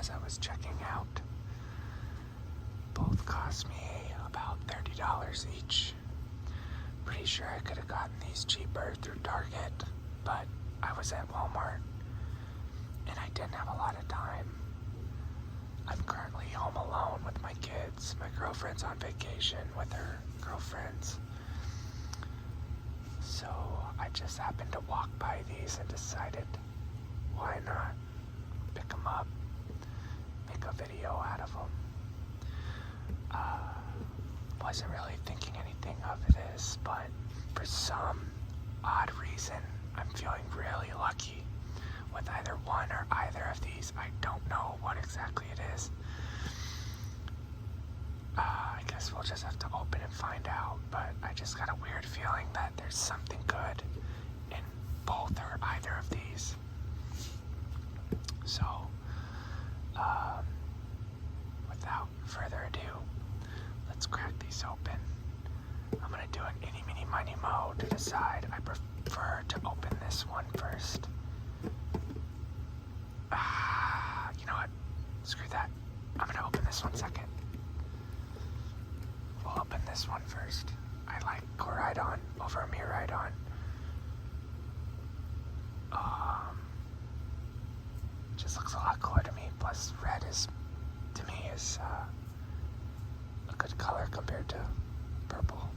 as I was checking out. Both cost me about $30 each. Pretty sure I could have gotten these cheaper through Target, but I was at Walmart and I didn't have a lot of time. I'm currently home alone with my kids. My girlfriend's on vacation with her girlfriends. So I just happened to walk by these and decided, why not pick them up, make a video out of them. Wasn't really thinking anything of this, but for some odd reason, I'm feeling really lucky with either one or either of these. I don't know what exactly it is. I guess we'll just have to open and find out, but I just got a weird feeling that there's something good in both or either of these. So, without further ado, let's crack these open. I'm gonna do an eeny, meeny, miny, moe to decide. I prefer to open this one first. You know what? Screw that. I'm gonna open this one second. We'll open this one first. I like Koraidon over Miraidon. Just looks a lot cooler to me. Plus, red is, to me, is a good color compared to purple.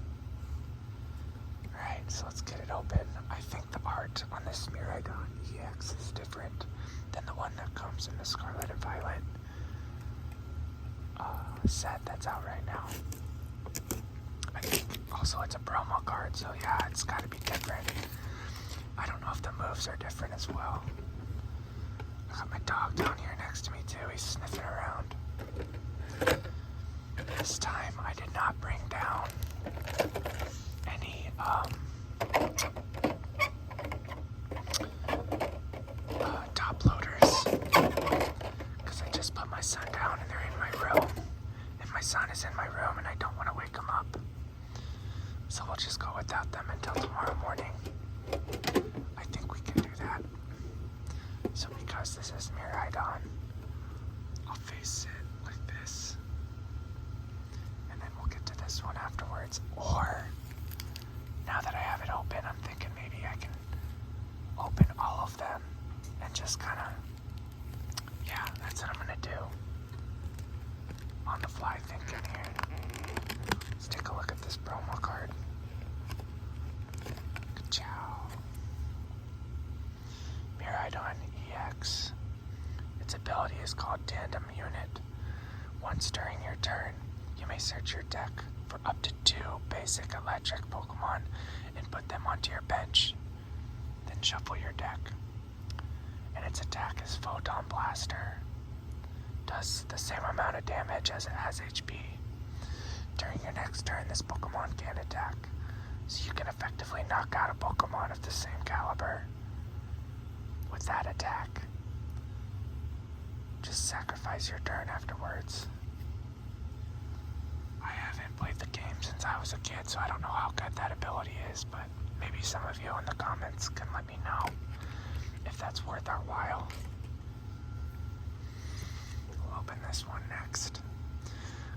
Alright, so let's get it open. I think the art on this Miraidon EX is different than the one that comes in the Scarlet and Violet set that's out right now. I think also it's a promo card, so yeah, it's gotta be different. I don't know if the moves are different as well. I got my dog down here next to me too, he's sniffing around. This time I did not bring down any top loaders, because I just put my son down and they're in my room, and my son is in my room and I don't want to wake him up, so we'll just go without them until tomorrow morning. I think we can do that. So because this is Miraidon, I'll face it like this, and then we'll get to this one afterwards. Or now that I have it open, I'm thinking maybe I can open all of them and just kind of, yeah, that's what I'm gonna do. On the fly thinking here. Let's take a look at this promo card. Ka-chow. Miraidon EX. Its ability is called Tandem Unit. Once during your turn, you may search your deck for up to 2 basic electric Pokemon and put them onto your bench. Then shuffle your deck. And its attack is Photon Blaster. Does the same amount of damage as it has HP. During your next turn, this Pokemon can attack, so you can effectively knock out a Pokemon of the same caliber with that attack. Just sacrifice your turn afterwards. I haven't played the game since I was a kid, so I don't know how good that ability is, but maybe some of you in the comments can let me know if that's worth our while. We'll open this one next.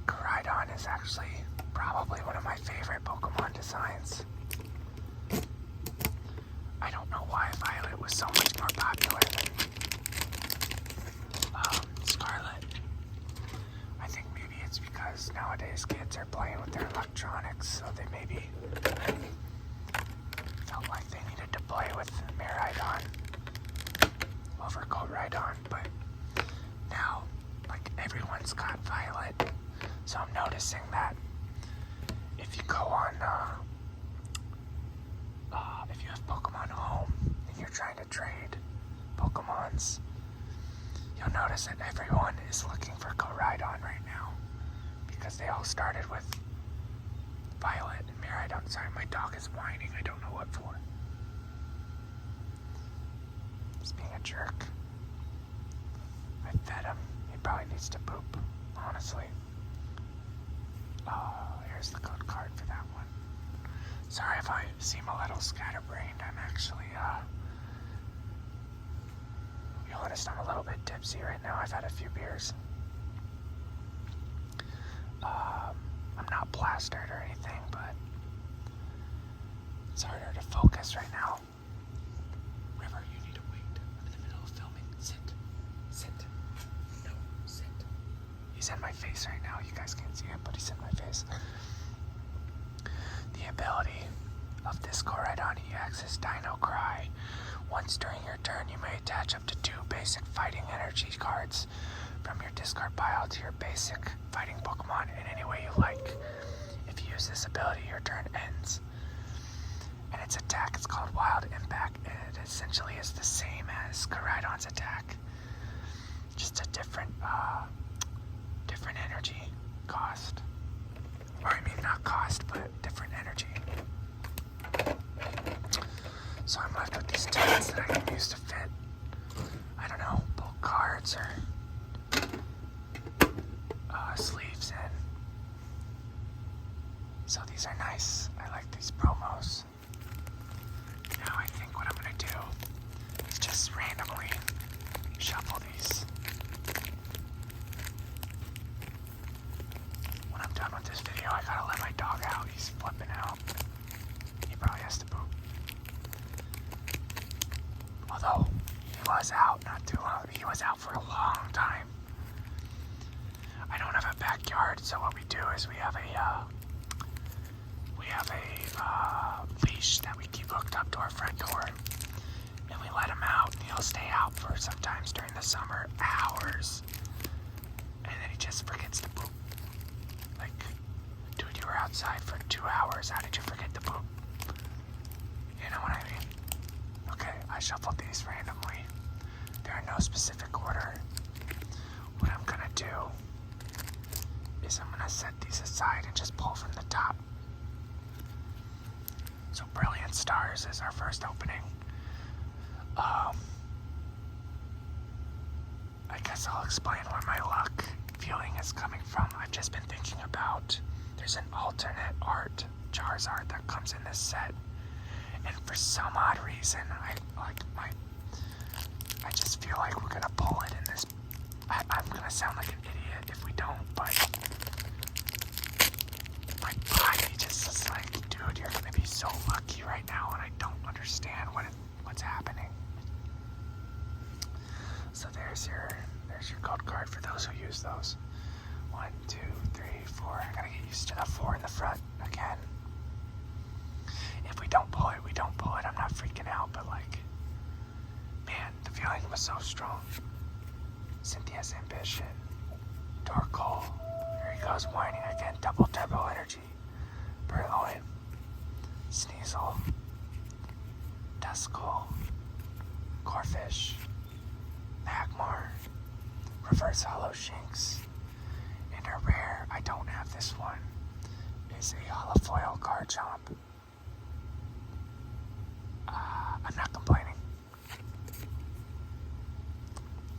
Koraidon is actually probably one of my favorite Pokemon designs. I don't know why Violet was so much more popular than Scarlet. I think maybe it's because nowadays kids are playing with their electronics, so they maybe felt like they needed to play with Miraidon over Koraidon, but now, like, everyone's got Violet, so I'm noticing that if you go on, if you have Pokemon Home and you're trying to trade Pokemons, you'll notice that everyone is looking for Koraidon right now, because they all started with Violet and Miraidon. Sorry, my dog is whining, I don't know what for. He's being a jerk. I fed him. He probably needs to poop, honestly. Here's the code card for that one. Sorry if I seem a little scatterbrained. I'm actually, we be honest, I'm a little bit tipsy right now. I've had a few beers. I'm not plastered or anything, but it's harder to focus right now. River, you need to wait. I'm in the middle of filming. Sit. No, sit. He's in my face right now. You guys can't see him, but he's in my face. The ability of this Koraidon EX is Dino Cry. Once during your turn, you may attach up to 2 basic fighting energy cards from your discard pile to your basic fighting Pokemon in any way you like. If you use this ability, your turn ends. And its attack is called Wild Impact, and it essentially is the same as Koraidon's attack. Just a different energy cost. Or I mean, not cost, but different energy. So I'm left with these tins that I can use to fit, I don't know, bulk cards or sleeves in. So these are nice. I like these promos. Now I think what I'm going to do is just randomly shuffle these. When I'm done with this video, I gotta let my dog out. He's flipping out. He probably has to poop. Although, he was out not too long. He was out for a long time. I don't have a backyard, so what we do is we have a leash that we keep hooked up to our front door. And we let him out, and he'll stay out for sometimes during the summer, hours. And then he just forgets to poop. Like, dude, you were outside for 2 hours. How did you forget to poop? You know what I mean? Okay, I shuffled these randomly. They're in no specific order. What I'm gonna do is I'm gonna set these aside and just pull from the top. So Brilliant Stars is our first opening. I guess I'll explain where my luck feeling is coming from. I've just been thinking about, there's an alternate art, Charizard, that comes in this set. And for some odd reason, I just feel like we're gonna pull it in this. I'm gonna sound like an idiot if we don't, but my body just is like, dude, you're gonna be so lucky right now, and I don't understand what's happening. So there's your code card for those who use those. 1, 2, 3, 4. I gotta get used to the 4 in the front again. If we don't pull it, we don't pull it. I'm not freaking out, but like, man, the feeling was so strong. Cynthia's Ambition. Torkoal. Here he goes, whining again. Double turbo energy. Purloin. Sneasel. Duskull. Corfish. Magmar. Reverse Hollow Shinx. And a rare, I don't have this one, is a holofoil Garchomp. I'm not complaining.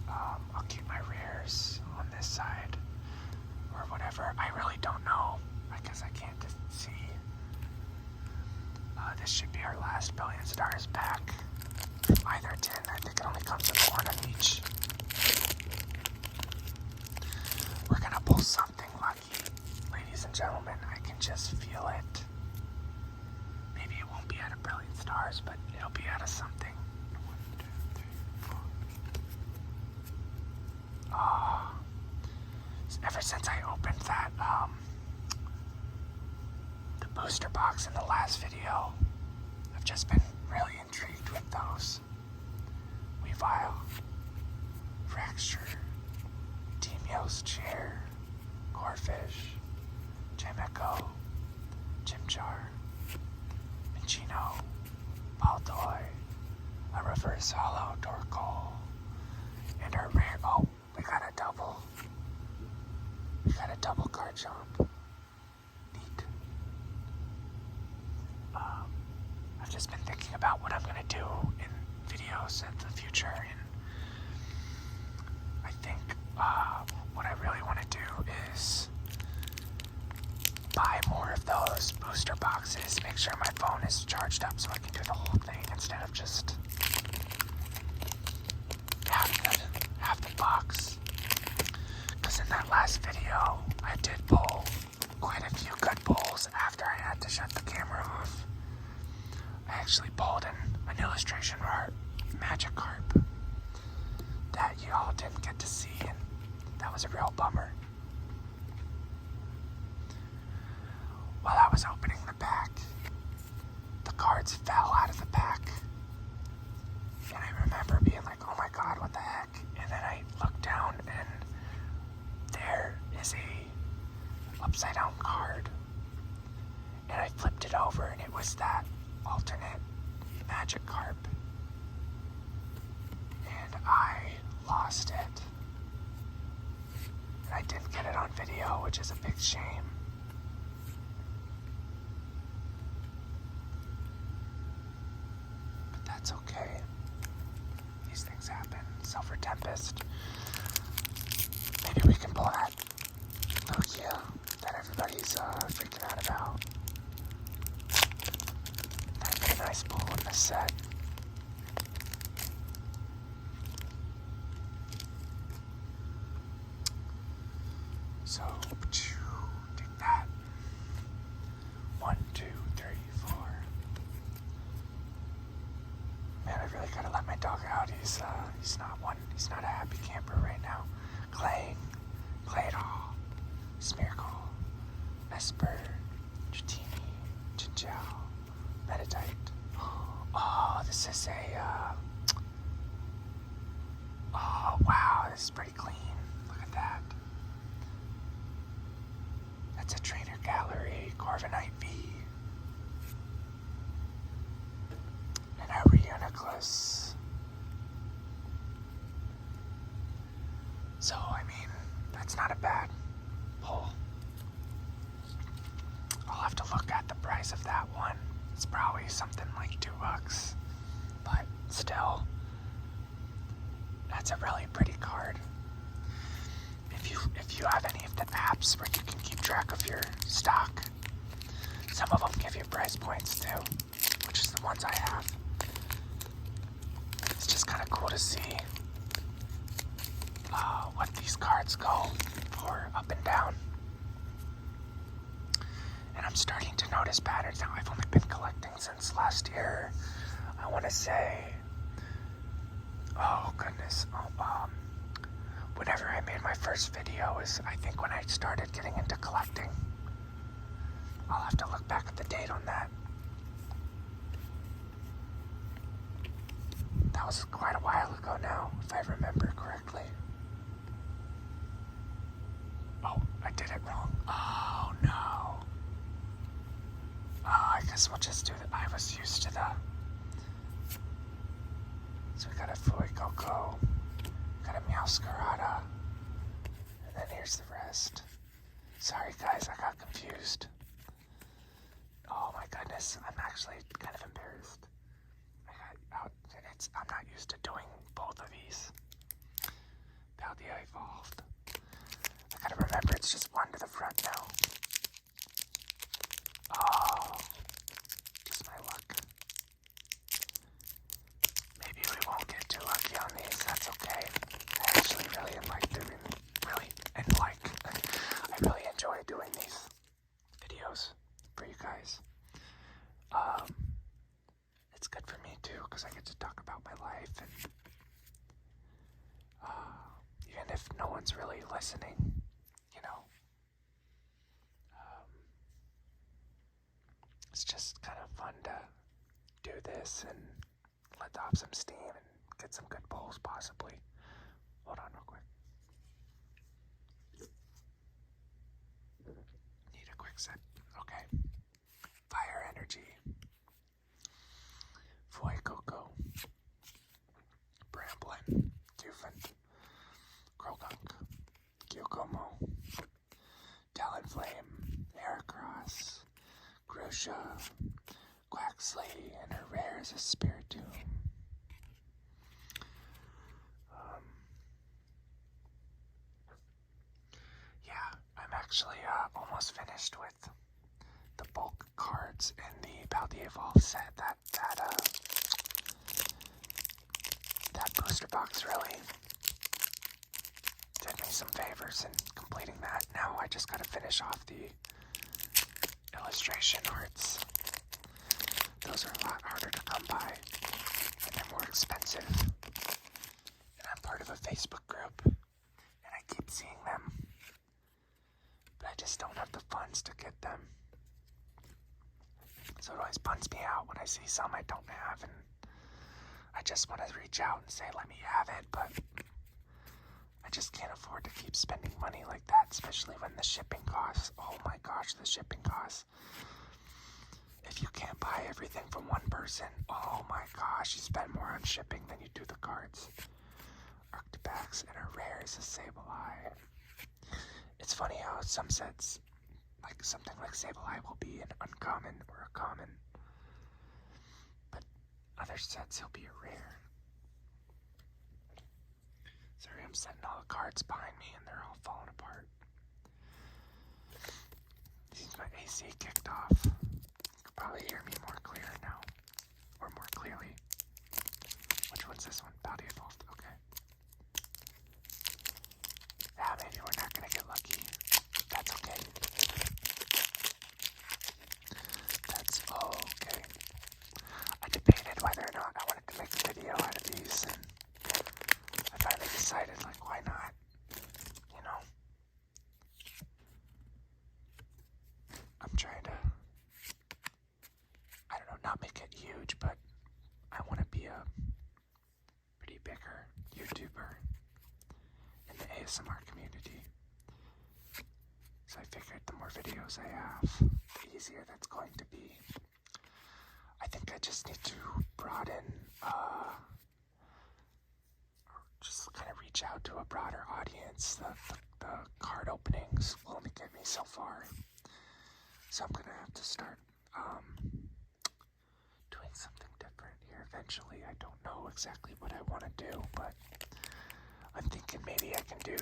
I'll keep my rares on this side or whatever. I really don't know. I guess I can't see. This should be our last Brilliant Stars pack. Either tin. I think it only comes with 1 of each. We're gonna pull something lucky, ladies and gentlemen. I can just feel it. Maybe it won't be out of Brilliant Stars, but it'll be out of something. 1, 2, 3, 4. Ever since I opened that, the booster box in the last video, I've just been really intrigued with those. Weavile, Fracture, Teamio's Chair, Corfish, Jameco, Chimchar, Minchino, Baltoy, a reverse hollow Torkoal, and our rare, we got a double. We got a double Garchomp. Neat. I've just been thinking about what I'm gonna do in videos in the future, and I think what I really want to do is buy more of those booster boxes, make sure my phone is charged up so I can do the whole thing instead of just having to box. Because in that last video, I did pull quite a few good pulls after I had to shut the camera off. I actually pulled an illustration art Magikarp that y'all didn't get to see, and that was a real bummer. While I was opening the pack, the cards fell out of the pack. And I remember being like, oh my god, what the heck? And then I looked down and there is a upside down card. And I flipped it over and it was that alternate Magikarp. And I lost it. And I didn't get it on video, which is a big shame. But that's okay. These things happen. Silver Tempest. Maybe we can pull that Lugia that everybody's freaking out about. That'd be a nice pull in this set. So, take that. 1, 2, 3, 4. Man, I really gotta let my dog out. He's not a happy camper right now. Clang, Claydol, Smeargle, Esper, Dratini, Chinchou, Meditite. Oh, this is oh wow, this is pretty clean. Look at that. That's a Trainer Gallery, Corviknight V. And a Reuniclus. So, I mean, that's not a bad pull. I'll have to look at the price of that one. It's probably something like $2, but still, that's a really pretty card. If you have any of the apps where you can keep track of your stock, some of them give you price points too, which is the ones I have. It's just kind of cool to see what these cards go for up and down. And I'm starting to notice patterns now. I've only been collecting since last year. I want to say, oh goodness, whenever I made my first video is I think when I started getting into collecting. I'll have to look back at the date on that. That was quite a while ago now, if I remember correctly. Oh, I did it wrong. Oh no. Oh, I guess we'll just do that. I was used to the... So we got a Fuecoco, got a Meowscarada, and then here's the rest. Sorry guys, I got confused. Oh my goodness, I'm actually kind of embarrassed. I'm not used to doing both of these. Paldea Evolved. I gotta remember it's just one to the front now. Oh, just my luck. Maybe we won't get too lucky on these, that's okay. I actually really I really enjoy doing these videos for you guys. It's good for me too, because I get to talk about my life, and even if no one's really listening, you know, it's just kind of fun to do this and let off some steam and get some good pulls possibly. Hold on real quick. Need a quick set. Okay. Fire Energy. Fuecoco, Bramblin, Doofant, Croagunk, Gyukomo, Talonflame, Heracross, Grosha, Quaxley, and her rare is a Spiritomb. Yeah, I'm actually almost finished with the bulk cards in the Paldea Evolved set. That booster box really some favors in completing that. Now I just gotta finish off the illustration arts. Those are a lot harder to come by, and they're more expensive. And I'm part of a Facebook group, and I keep seeing them, but I just don't have the funds to get them. So it always buns me out when I see some I don't have, and I just want to reach out and say, let me have it, but I just can't afford to keep spending money like that, especially when the shipping costs. Oh my gosh, the shipping costs. If you can't buy everything from one person, oh my gosh, you spend more on shipping than you do the cards. Arctopacks and a rare is a Sableye. It's funny how some sets, like something like Sableye, will be an uncommon or a common, but other sets he'll be a rare. Sorry, I'm setting all the cards behind me and they're all falling apart. Seems my AC kicked off. You can probably hear me more clear now, or more clearly. Which one's this one? Paldea Tins. Okay. Yeah, maybe we're not gonna get lucky. That's okay. That's okay. I debated whether or not I wanted to make a video out of these, and I finally decided, like, why not? You know? I'm trying to, I don't know, not make it huge, but I want to be a pretty bigger YouTuber in the ASMR community. So I figured the more videos I have, the easier that's going to be. I think I just need to broaden, just kind of reach out to a broader audience. The card openings will only get me so far. So I'm going to have to start doing something different here eventually. I don't know exactly what I want to do, but I'm thinking maybe I can do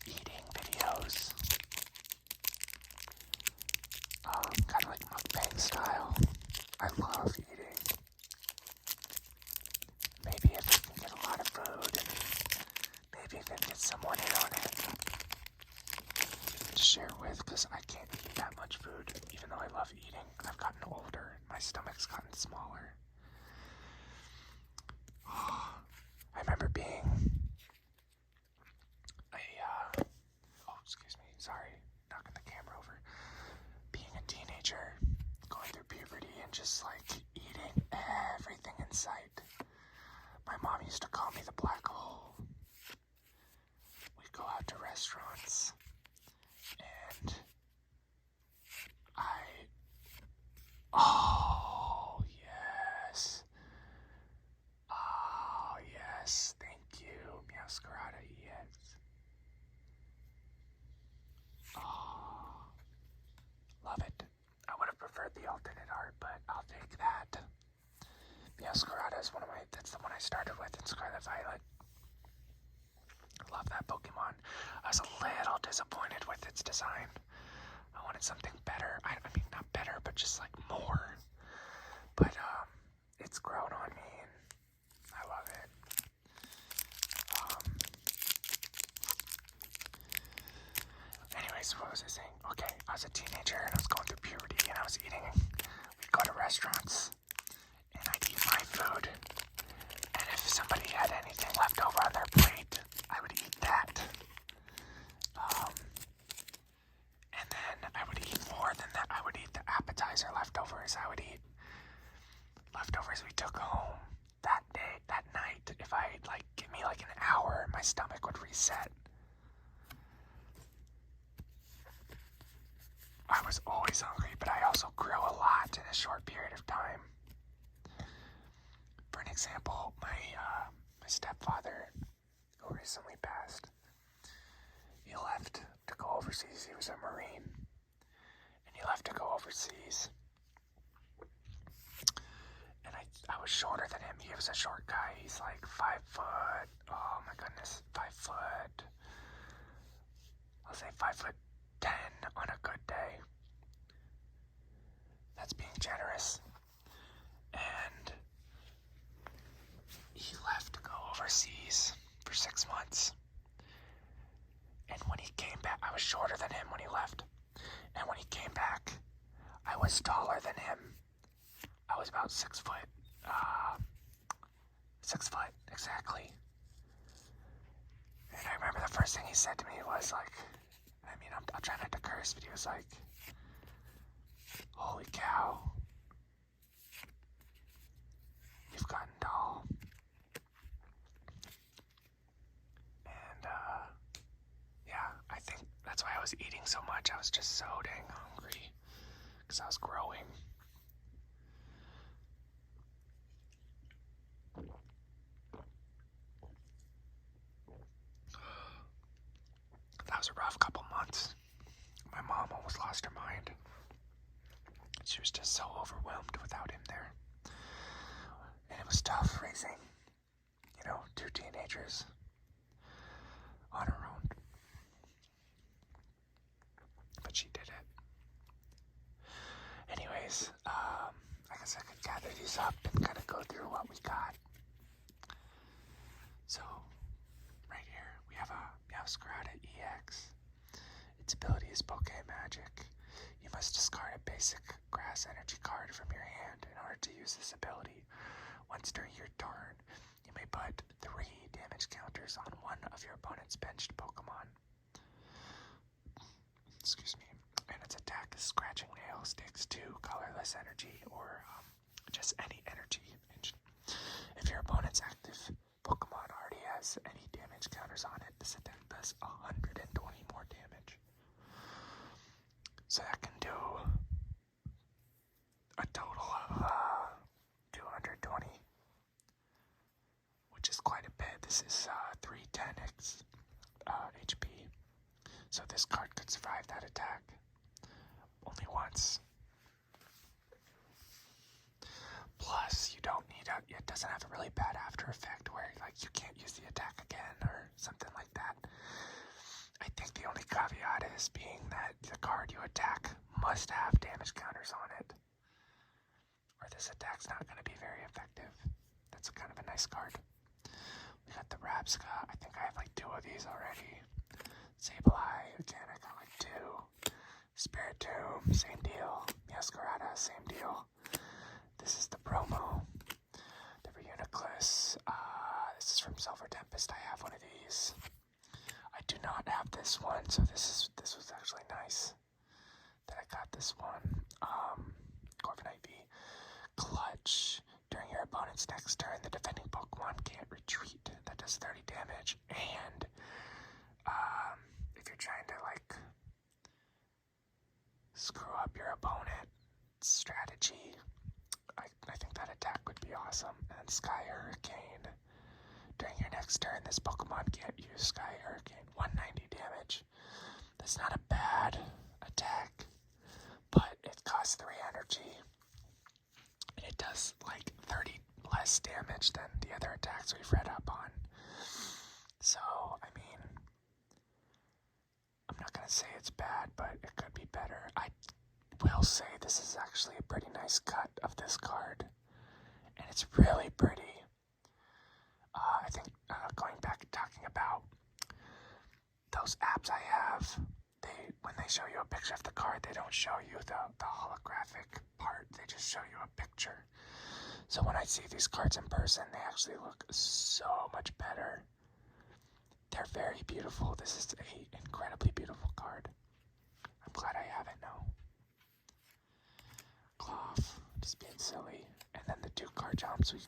eating videos. Kind of like mukbang style. I love eating. Maybe if I can get a lot of food, and maybe even get someone in on it to share with, because I can't eat that much food, even though I love eating. I've gotten older, my stomach's gotten smaller. I remember being excuse me, sorry, knocking the camera over. Being a teenager, going through puberty, and just like eating everything in sight. My mom used to call me the black hole. We'd go out to restaurants, and oh yes, thank you, Meowscarada, yes. Oh, love it. I would have preferred the alternate art, but I'll take that. Meowscarada is that's the one I started with in Scarlet Violet. Love that Pokemon. I was a little disappointed with its design. I wanted something better. I mean, not better, but just like more. But it's grown on me, and I love it. Anyways, what was I saying? Okay, I was a teenager, and I was going through puberty, and I was eating. We'd go to restaurants, and I'd eat my food. And if somebody had anything left over on their plate, I would eat that. And then I would eat more than that. I would eat the appetizer leftovers. I would eat leftovers we took home that day, that night. If I, give me an hour, my stomach would reset. I was always hungry, but I also grew a lot in a short period of time. For an example, my stepfather, who recently passed, he left to go overseas. He was a Marine, and he left to go overseas. And I was shorter than him. He was a short guy. He's like 5 foot. Oh my goodness, 5 foot. I'll say 5'10" on a good day. That's being generous. And he left to go overseas for 6 6 months. And when he came back, I was shorter than him when he left. And when he came back, I was taller than him. I was about 6 foot. 6 foot, exactly. And I remember the first thing he said to me was like, I mean, I'll try not to curse, but he was like, "Holy cow, you've gotten tall." And, yeah, I think that's why I was eating so much. I was just so dang hungry, because I was growing. That was a rough couple months. My mom almost lost her mind. She was just so overwhelmed without him there. And it was tough raising, 2 teenagers on her own. But she did it. Anyways, I guess I could gather these up and kind of go through what we got. So, right here, we have a Meowscarada EX. Its ability is Pokémagic. You must discard a basic grass energy card from your hand in order to use this ability. Once during your turn, you may put 3 damage counters on one of your opponent's benched Pokemon. Excuse me. And its attack is Scratching Nails, takes 2 colorless energy or just any energy. If your opponent's active Pokemon already has any damage counters on it, this attack does 120 more damage. So that can do a total of 220, which is quite a bit. This is 310x HP. So this card could survive that attack only once. Plus, you don't need it doesn't have a really bad after effect where you can't use the attack again or something like that. I think the only caveat is being that the card you attack must have damage counters on it, or this attack's not going to be very effective. That's kind of a nice card. We got the Rapska. I think I have 2 of these already. Sableye, again, I got 2. Spiritomb, same deal. Meowscarada, same deal. This is the promo. The Reuniclus. This is from Silver Tempest. I have one of these. I do not have this one, so this was actually nice that I got this one. Corviknight V. Clutch. During your opponent's next turn, the defending Pokemon can't retreat. That does 30 damage. And if you're trying to screw up your opponent's strategy, I think that attack would be awesome. And Sky Hurricane. During your next turn, this Pokemon can't use Sky Hurricane. 190 damage. That's not a bad attack, but it costs 3 energy. And it does 30 less damage than the other attacks we've read up on. So, I mean, I'm not going to say it's bad, but it could be better. I will say this is actually a pretty nice cut of this card. And it's really pretty. I think going back and talking about those apps I have, when they show you a picture of the card, they don't show you the holographic part. They just show you a picture. So when I see these cards in person, they actually look so much better. They're very beautiful. This is an incredibly beautiful card. I'm glad I have it now. Cloth, just being silly. And then the 2 card jumps we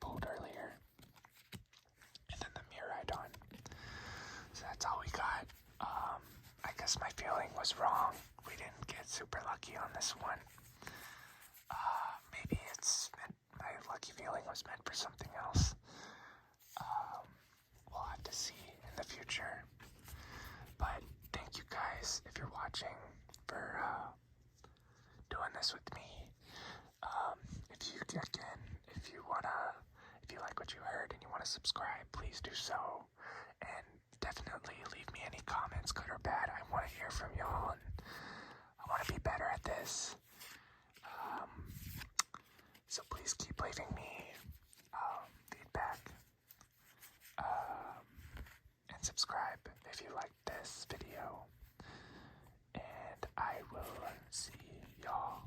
pulled earlier. And then the Miraidon. So that's all we got. I guess my feeling was wrong. We didn't get super lucky on this one. Maybe my lucky feeling was meant for something else. We'll have to see in the future. But thank you guys, if you're watching, for doing this with me. If you like what you heard and you want to subscribe, please do so. And definitely leave me any comments, good or bad. I want to hear from y'all, and I want to be better at this. So please keep leaving me feedback. subscribe if you liked this video. And I will see y'all